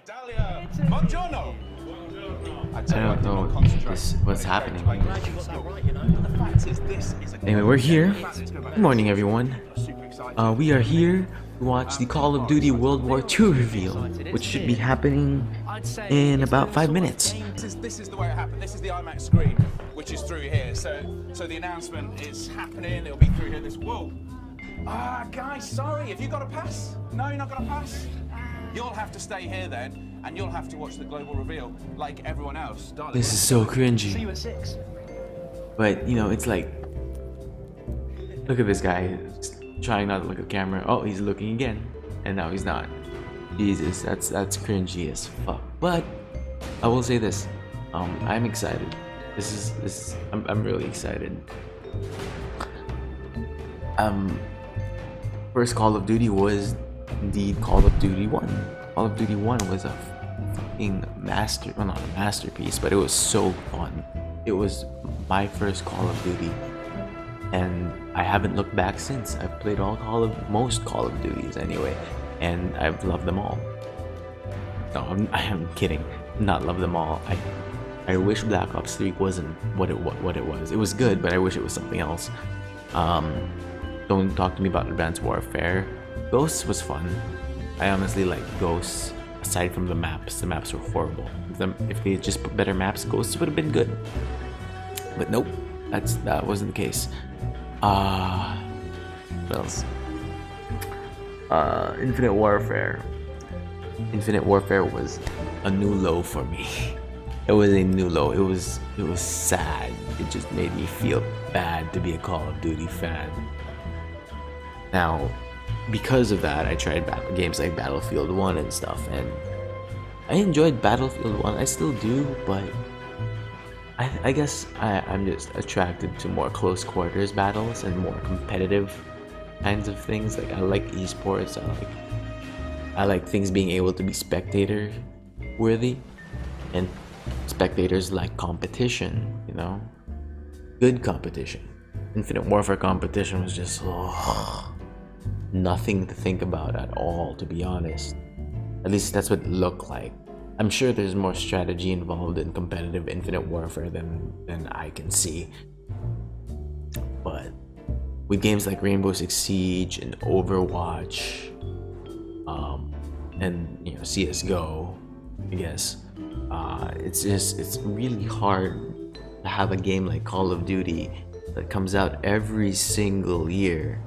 I don't know what's happening. Anyway, we're here. Good morning, everyone. We are here to watch the Call of Duty World War II reveal, which should be happening in about 5 minutes. This is the way it happened. This is the IMAX screen, which is through here. So the announcement is happening. It'll be through here. Whoa. Guys, sorry. Have you got a pass? No, you're not got a pass? You'll have to stay here then, and you'll have to watch the global reveal like everyone else. Darling, this is so cringy. See you at 6. But, you know, it's like... Look at this guy. Trying not to look at the camera. Oh, he's looking again. And now he's not. Jesus, that's cringy as fuck. But, I will say this. I'm excited. I'm really excited. First Call of Duty was indeed Call of Duty 1. Call of Duty 1 was a fucking well, not a masterpiece, but it was so fun. It was my first Call of Duty, and I haven't looked back since. I've played most Call of Duties anyway, and I've loved them all. No, I am kidding. Not loved them all. I wish Black Ops 3 wasn't what it was. It was good, but I wish it was something else. Don't talk to me about Advanced Warfare. Ghosts was fun. I honestly like Ghosts. Aside from the maps were horrible. If they had just put better maps, Ghosts would have been good. But nope, that wasn't the case. What else? Infinite Warfare. Infinite Warfare was a new low for me. It was a new low. It was sad. It just made me feel bad to be a Call of Duty fan. Now, because of that, I tried games like Battlefield 1 and stuff, and I enjoyed Battlefield 1. I still do, but I guess I'm just attracted to more close quarters battles and more competitive kinds of things. Like, I like esports. I like things being able to be spectator worthy, and spectators like competition, you know? Good competition. Infinite Warfare competition was just nothing to think about at all, to be honest. At least that's what it looked like. I'm sure there's more strategy involved in competitive Infinite Warfare than I can see. But with games like Rainbow Six Siege and Overwatch, and you know, CS:GO, I guess, it's really hard to have a game like Call of Duty that comes out every single year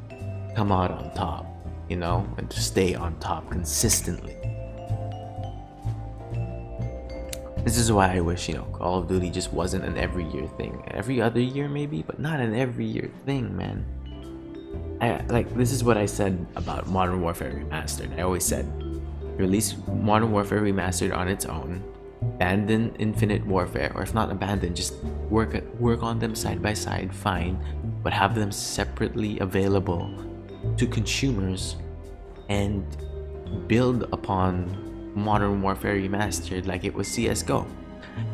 come out on top, you know, and to stay on top consistently. This is why I wish, you know, Call of Duty just wasn't an every year thing. Every other year maybe, but not an every year thing, man. This is what I said about Modern Warfare Remastered. I always said, release Modern Warfare Remastered on its own, abandon Infinite Warfare, or if not abandon, just work on them side by side, fine, but have them separately available to consumers and build upon Modern Warfare Remastered like it was CS:GO.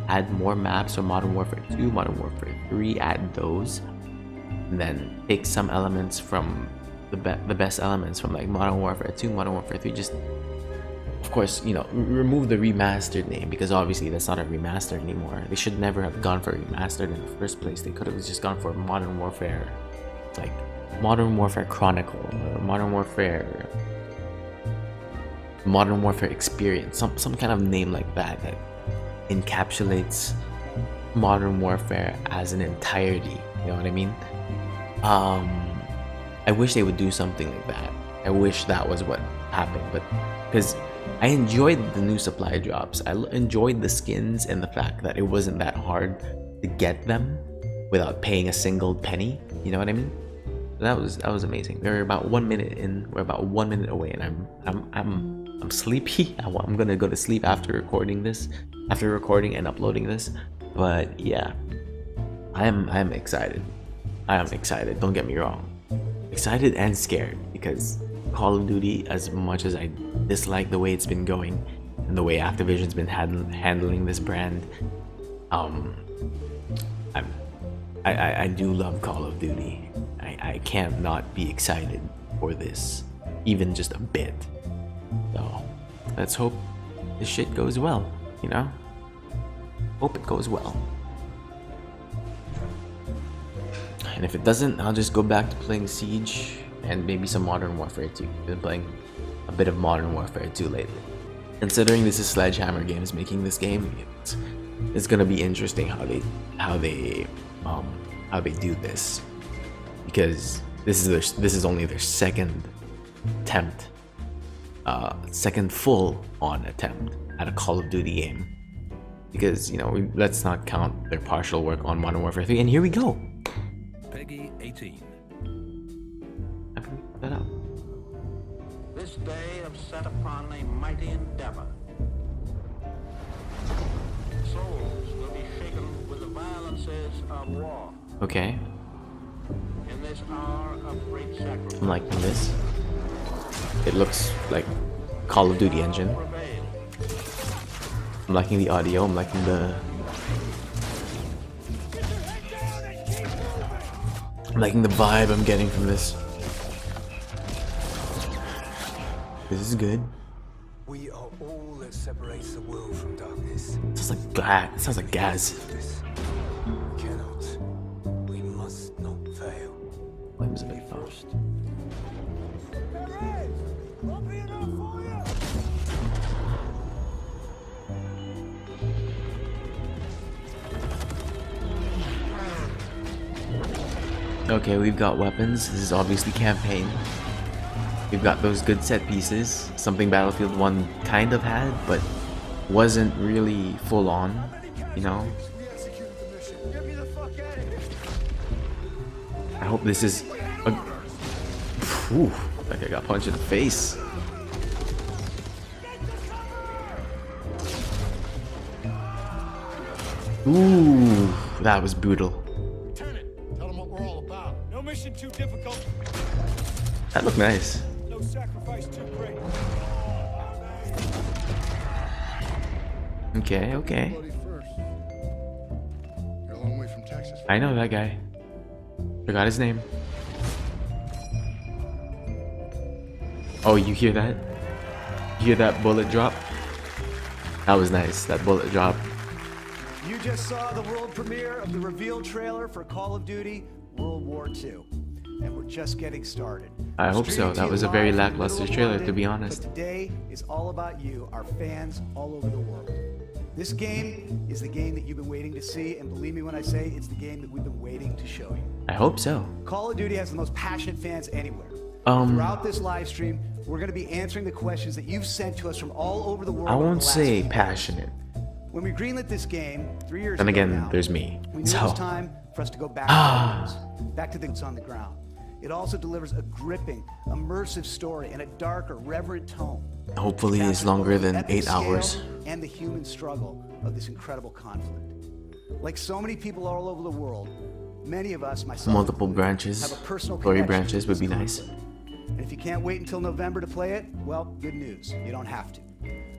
Add more maps for Modern Warfare 2, Modern Warfare 3, add those, and then take some elements from the best elements from like Modern Warfare 2, Modern Warfare 3, just of course, you know, remove the remastered name, because obviously that's not a remaster anymore. They should never have gone for remastered in the first place. They could have just gone for Modern Warfare, like Modern Warfare Chronicle, or Modern Warfare Experience, some kind of name like that encapsulates Modern Warfare as an entirety. You know what I mean? I wish they would do something like that. I wish that was what happened, but because I enjoyed the new supply drops, I enjoyed the skins and the fact that it wasn't that hard to get them without paying a single penny. You know what I mean? That was amazing. We're about 1 minute in. We're about 1 minute away, and I'm sleepy. I'm gonna go to sleep after recording and uploading this. But yeah, I'm excited. I am excited. Don't get me wrong. Excited and scared, because Call of Duty, as much as I dislike the way it's been going and the way Activision's been handling this brand, I do love Call of Duty. I can't not be excited for this, even just a bit. So let's hope this shit goes well, you know? Hope it goes well. And if it doesn't, I'll just go back to playing Siege and maybe some Modern Warfare 2. Been playing a bit of Modern Warfare 2 lately. Considering this is Sledgehammer Games making this game, it's gonna be interesting how they do this, because this is only their second attempt, second full-on attempt at a Call of Duty game. Because, you know, let's not count their partial work on Modern Warfare 3, and here we go. Peggy 18. I can put that up. This day have set upon a mighty endeavor. Souls will be shaken with the violences of war. Okay, In this hour of great sacrifice, I'm liking this. It looks like Call of Duty engine. prevail. I'm liking the audio. I'm liking the. I'm liking the vibe I'm getting from this. This is good. We are all that separates the world from darkness. It sounds like gas. It sounds like gas. This we cannot. We must not fail. Flames a bit first. Okay, we've got weapons. This is obviously campaign. We've got those good set pieces. Something Battlefield 1 kind of had, but wasn't really full on, you know? I hope this is a... Ooh, like I got punched in the face. Ooh, that was brutal. Lieutenant, tell them what we're all about. No mission too difficult, That looked nice. no sacrifice too great. Okay, okay. Bloody first. You're a long way from Texas. I know that guy. Forgot his name. Oh, you hear that? You hear that bullet drop? That was nice, that bullet drop. You just saw the world premiere of the reveal trailer for Call of Duty World War II. And we're just getting started. I hope so. Streaming That to was you a very live from the lackluster middle of trailer, to London, be honest. But today is all about you, our fans all over the world. This game is the game that you've been waiting to see, and believe me when I say it's the game that we've been waiting to show you. I hope so. Call of Duty has the most passionate fans anywhere. Um, Throughout this live stream, we're going to be answering the questions that you've sent to us from all over the world. I over the won't last say few years. passionate. When we greenlit this game 3 years Then ago again, now, there's me. we knew it So, was time for us to go back to the roots, back to the boots on the ground. It also delivers a gripping, immersive story and a darker, reverent tone. hopefully it's Captures longer both the than epic 8 hours. scale and the human struggle of this incredible conflict. Like so many people all over the world, many of us, myself Multiple included, branches, have a personal story connection branches to would this be nice. conflict. And if you can't wait until November to play it, well, good news. You don't have to.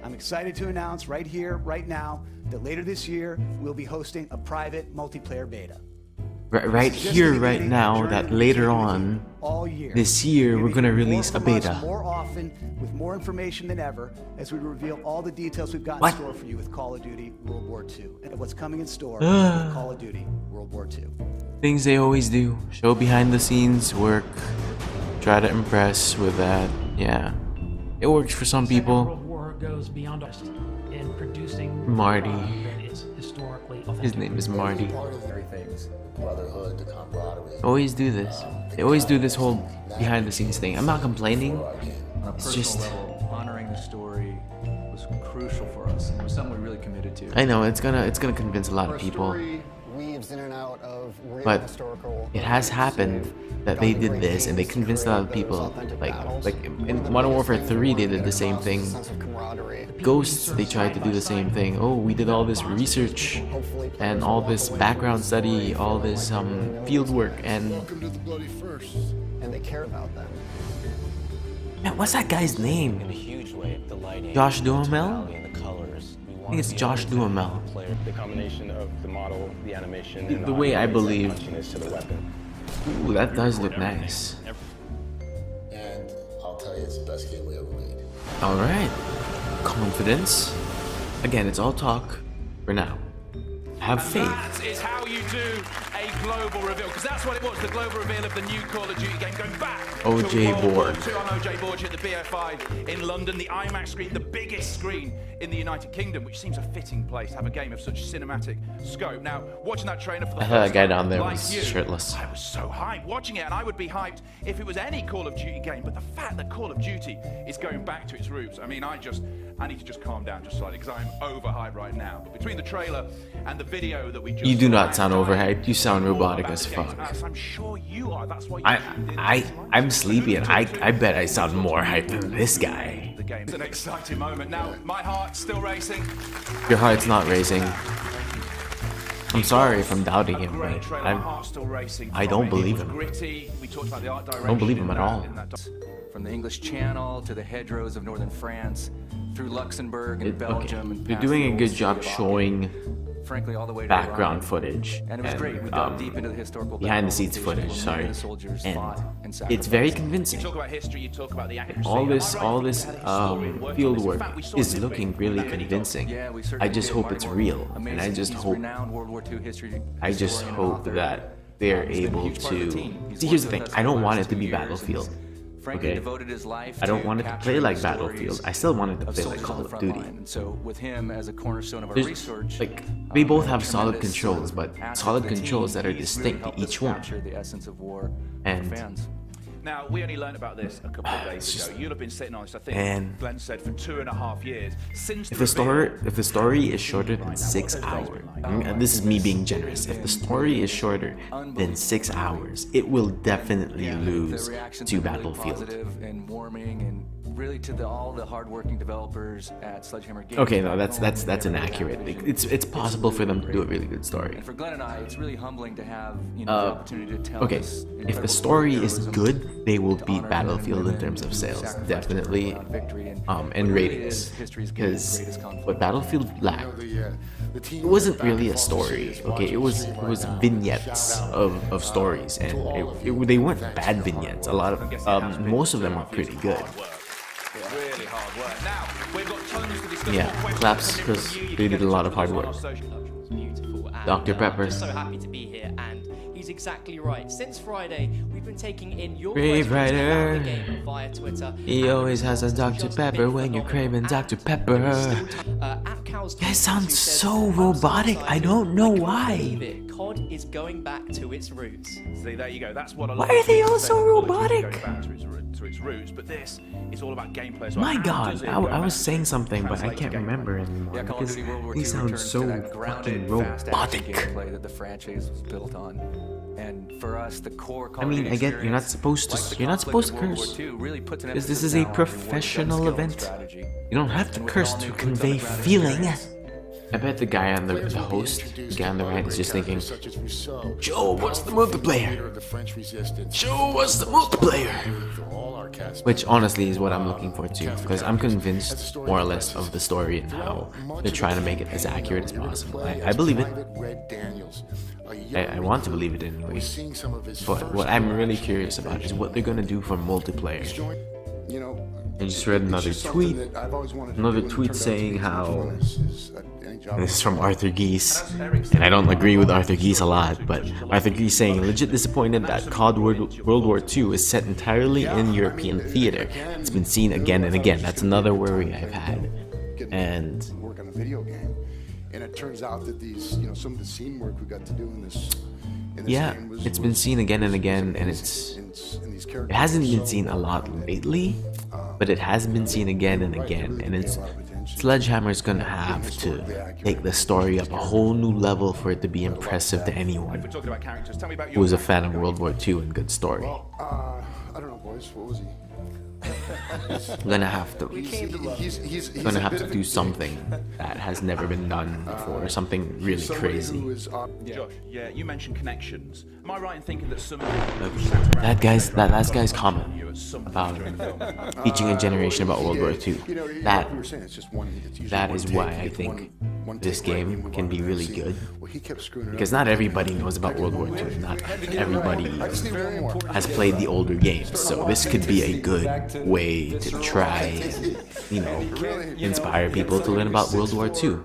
I'm excited to announce right here, right now, that later this year, we'll be hosting a private multiplayer beta. Right This is just here, the right beginning of now, a journey that that we'll later take with you on, all year. this year, You're we're gonna hear more release a from us beta. more often, with more information than ever, as we reveal all the details we've got What? in store for you with Call of Duty World War II, and what's coming in store with Call of Duty World War II. Things they always do. Show behind the scenes work. Try to impress with that. Yeah. It works for some Second people. World War goes beyond us in producing Marty. that is historically authentic. His name is Marty. Part of everything's the brotherhood, the camaraderie. Always do this. They always do this whole behind the scenes thing. I'm not complaining. On a It's personal just- level, honoring the story was crucial for us, and it was something we really committed to. I know it's gonna convince a lot of Our people. story weaves in and out of real But historical it has happened that they did this and they convinced a lot of people. Like in Modern Warfare 3 they did the same thing. Ghosts, they tried to do the same thing. Oh, we did all this research and all this background study, all this field work, and Welcome to the bloody first. And they care about them. man, what's that guy's name? In a huge way, the lighting, Josh the Duhamel? tonality, and the colors. We I think it's Josh Duhamel. The combination of the model, the animation, and The way I believe. punchiness to the weapon. Ooh, that does look nice. And I'll tell you, it's the best game we ever made. All right, confidence. again, it's all talk for now. Have faith. That is how you do a global reveal, because that's what it was, the global reveal of the new Call of Duty game, going back OJ to World War Borg. II on OJ Borg at the BFI in London, the IMAX screen, the biggest screen in the United Kingdom, which seems a fitting place to have a game of such cinematic scope. Now, watching that trailer for the I thought that first guy time, down there like was you, shirtless. I was so hyped watching it, and I would be hyped if it was any Call of Duty game, but the fact that Call of Duty is going back to its roots, I mean, I need to just calm down just slightly, because I'm overhyped right now. But between the trailer and the video that we just You do saw, not sound I'm overhyped. You sound all robotic about as the games. fuck. I'm sure you are. That's why you I'm sleepy and I bet I sound more hyped than this guy. The game. It's an exciting moment. Now, my heart's still racing. Your heart's not racing. I'm sorry if I'm doubting him, Great but trailer. My heart's still racing. I don't It believe was him. Gritty. We talked about the art direction. don't believe him in at that- all. in that From the English Channel to the hedgerows of northern France, through Luxembourg and Belgium, and They're past doing the a old good city job of Aachen, showing frankly, all the way to background Iran. footage And it was great. We dug deep into the historical behind the battle scenes locations footage, where sorry. many of the soldiers And fought and it's sacrificed. very You convincing. talk about history, you talk about the accuracy. All Am I this right all that we this had a historian working on field this? In work fact, we saw is it looking this really week. convincing. Yeah, we I certainly just did. hope Marty it's Morgan, real, and I amazing. just He's hope renowned World War II history I just historian and hope author. that they're He's been a able huge part of the to team. He's see. Here's the worked thing: with us I for don't the want it last to 2 be years, Battlefield. and frankly, Okay, devoted his life I don't to want it to play capturing like the Battlefield. stories I still want it to of play like soldiers Call on the of front Duty. line. And so, with him as a cornerstone of our There's, research, like, they both have a solid tremendous controls, sort of but asset solid to the controls team. that are He's distinct really to helped us each one. capture the essence of war And for fans. Now, we only learned about this a couple of days just- ago. You'll have been sitting on this, I think, and Glenn said, for 2.5 years. Since If the story is shorter than 6 hours, this is me being generous. If the story is shorter than 6 hours, it will definitely lose The reactions to are really Battlefield. positive and warming, and really to all the hardworking developers at Sledgehammer Games. Okay, no, that's inaccurate. It's possible for them to do a really good story. And for Glenn and I, it's really humbling to have the opportunity to tell Okay, this if the incredible story is heroism, good, they will to beat honor men and Battlefield in women terms of who sales, sacrificed definitely, for victory, and and what really ratings. is history's Because greatest conflict. what Battlefield lacked, The team it wasn't back really a across the story. city is Okay, it watching was the it stream was right now. vignettes Shout out, of stories, and to all of you. they weren't Thanks bad for the hard vignettes. A work. lot of most of them are pretty good. Really hard work. Now, we've got tons to discuss. Yeah, More questions claps, coming 'cause from you. You they can did get a lot in of touch hard with us work. on our social- Beautiful. And, Dr. Pepper. I'm just so happy to be here, and he's exactly right. Since Friday, we've been taking in your Brave questions about writer. the game via Twitter. He and always has a the Dr. results Pepper have been when you're phenomenal. craving Dr. And Pepper. there is still time. At Cal's Guys tweet, sound who says, so "I'm robotic. I excited. don't know I can't why." believe it. COD is going back to its roots. See, there you go. That's what a lot Why are of they people all say so that Call of Duty is robotic? going back to its roots, but this is all about gameplay as well. My How God, does it I go was back saying to something, but I translate can't to gameplay? remember anymore Yeah, Call of because Duty World War II they sound returns so to that grounded, fucking fast action robotic. gameplay that the franchise was built on. And for us, the core Call I of mean, Duty I get you're not experience, supposed like to the you're not conflict supposed to of World War curse II, really puts an because this emphasis is a now on rewarding gun professional skill and event. strategy. You don't have to And with curse all to new convey boots on the ground feeling. experience, I bet the guy on the host, the guy on the right, is just thinking, Such as Rousseau, Joe, what's the powerful multiplayer? leader of the French resistance. Joe, what's the multiplayer? For all our cast Which honestly is what I'm looking for too, because I'm convinced more or less of the story and how they're trying to make it as accurate as possible. I believe it. I want to believe it anyway. But what I'm really curious about is what they're gonna do for multiplayer. You know, I just read another tweet. Another tweet saying how this is from Arthur Geese, and I don't agree with Arthur Geese a lot, but Arthur Geese saying legit disappointed that COD World War II is set entirely in European theater. It's been seen again and again. That's another worry I've had. And work on a video game, and it turns out that these, you know, some of the scene work we got to do in this yeah, game was, it's been seen again and again, and it hasn't been seen a lot lately, but it has been seen again and again, and Sledgehammer's gonna have to take the story up a whole new level for it to be impressive to anyone We're talking about characters. Tell me about who is a fan of World War II and good story. I don't know, boys. What was he? I'm gonna have to. He's Gonna have to do something that has never been done before, something really crazy. Josh, yeah, you mentioned connections. Am I right in thinking that some That last guy's comment about teaching a generation about World War II, that is why I think this take right, game you move can on to be the really next scene. good, Well, he kept screwing it because up. not everybody knows about World War II. Not everybody I just need one more. has played the older games, so this could be a good way to try, you know, inspire people to learn about World War II.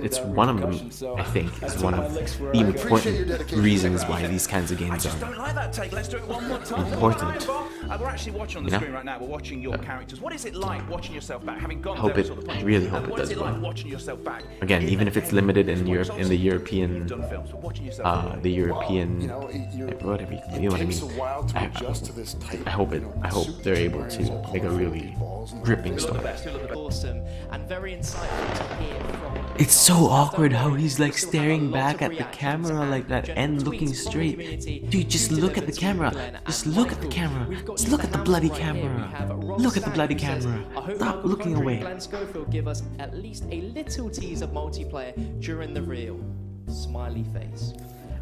It's one of them, I think, is one of the important reasons why these kinds of games Don't are like that take. Let's do it one more time. important. We're actually watching on the You know? screen right now. We're watching your characters. What is it like watching yourself back, having gone Hope there it- sort of I punch? really hope And it what is does it like well. watching yourself back? Again, in even the if it's game? limited in Because Europe, in the European, you've done films, but watching yourself the European, You know, whatever you know what I takes mean. a while to adjust to this tight, I hope it. you know, I hope suit they're he's able wearing, to so make a colorful, really balls and gripping everything. story. Awesome and very insightful to hear from. It's so Don't awkward how worry, he's we like still have a staring lot back of at the reactions camera like that and and tweets looking from the straight. community Dude, just to look at the deliver to camera. Glenn Just and look at the Michael. camera. We've got Just you look at the house bloody right here. We camera. have Rob Look at the Stack bloody who says, camera. "I hope Stop Michael looking Condrey away. and Glenn Schofield give us at least a little tease of multiplayer during the reel." Smiley face.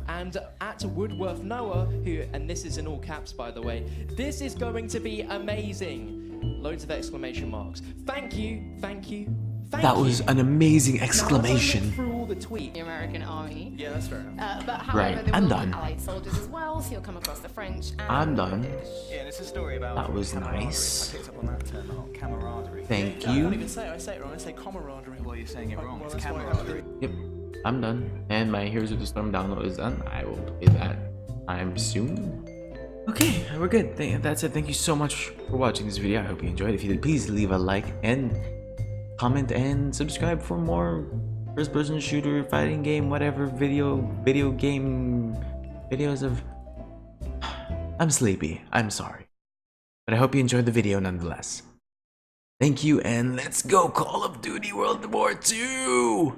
And at Woodworth Noah, who, and this is in all caps by the way, "This is going to be amazing." Loads of exclamation marks. Thank you, thank you, thank That you. was an amazing Now, as I exclamation. look through all the tweets. The American army. Yeah, that's fair enough. But however, Right, there I'm will done. be Allied soldiers as well, so you'll come across the French and I'm done. Yeah, and it's a story about That was camaraderie. nice. I picked up on that term, camaraderie. Thank I can't you. even say it. I say it wrong. I say camaraderie while you're saying it wrong. It's camaraderie. Yep, I'm done. And my Heroes of the Storm download is done. I will play that time soon. Okay, we're good. That's it. Thank you so much for watching this video. I hope you enjoyed. If you did, please leave a like and comment and subscribe for more first-person shooter, fighting game, whatever video game videos of. I'm sleepy. I'm sorry, but I hope you enjoyed the video nonetheless. Thank you, and let's go Call of Duty World War II!